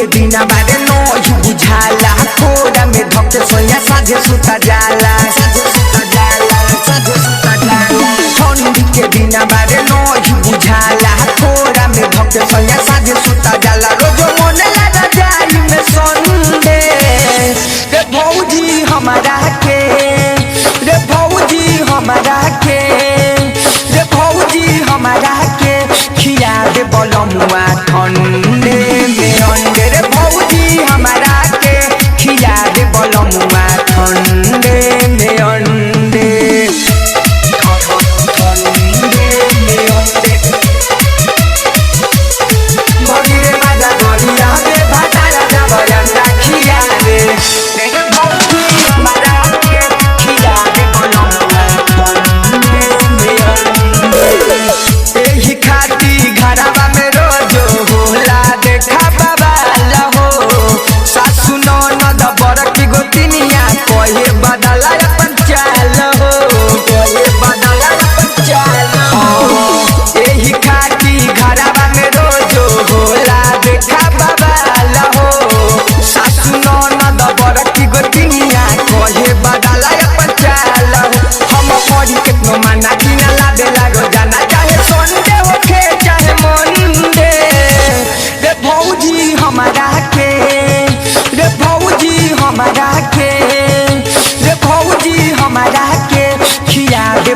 के बिना बारे नो ही बुझाला कोरा में धके सोया साझे सुता जाला ठंडी के बिना बारे नो ही बुझाला कोरा में धके सोया साझे सुता जाला रोजो मोने लगा जाई में संडे रे भौजी हमारा के रे भौजी हमारा के रे भौजी हमारा के खिया दे बलमुआ ठंडे में अंडे रे भौजी हमारा के खिया दे बलमुआ ठंडे में अंडे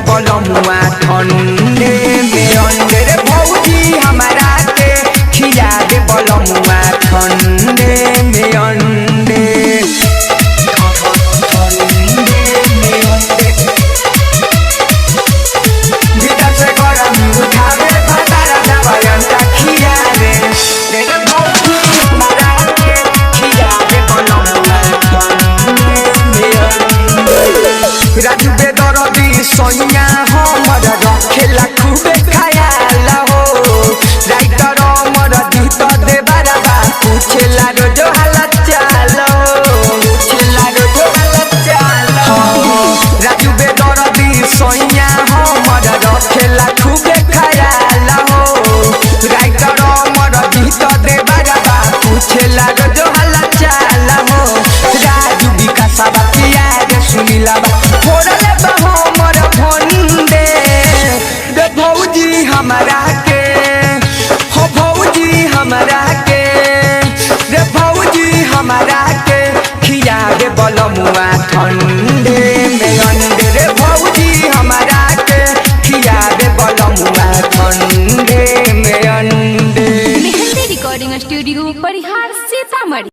बलमुआ ठंडे में अंडे रे भौजी हमारा के खिया दे बलमुआ ठंडे में अंडे भीतर से गरम उठावे भतारा दवाई अंडा खिया रे रे भौजी हमारा के खिया दे बलमुआ ठंडे में अंडे राजू बेदरदी सोनिया हमर रखेला खूबे खायाला हो राइटर हमर दीत दे बारबा पूछेला रोज हालत चाल पूछेला रोज हालत चाल राजू बेदरदी सोनिया हमर रखेला खूबे खायाला हो राइटर हमर दीत दे बारबा पूछेला रोज हालत चाल हो राजू विकास बाकिया रे सुनीला फोड़ले हमर भंडे रे भौजी हमारा के हो भौजी हमारा के रे भौजी हमारा के खिया दे बलमुआ ठंडे में अंडे रे भौजी हमारा के खिया दे बलमुआ ठंडे में अंडे रिकॉर्डिंग स्टूडियो परिहार।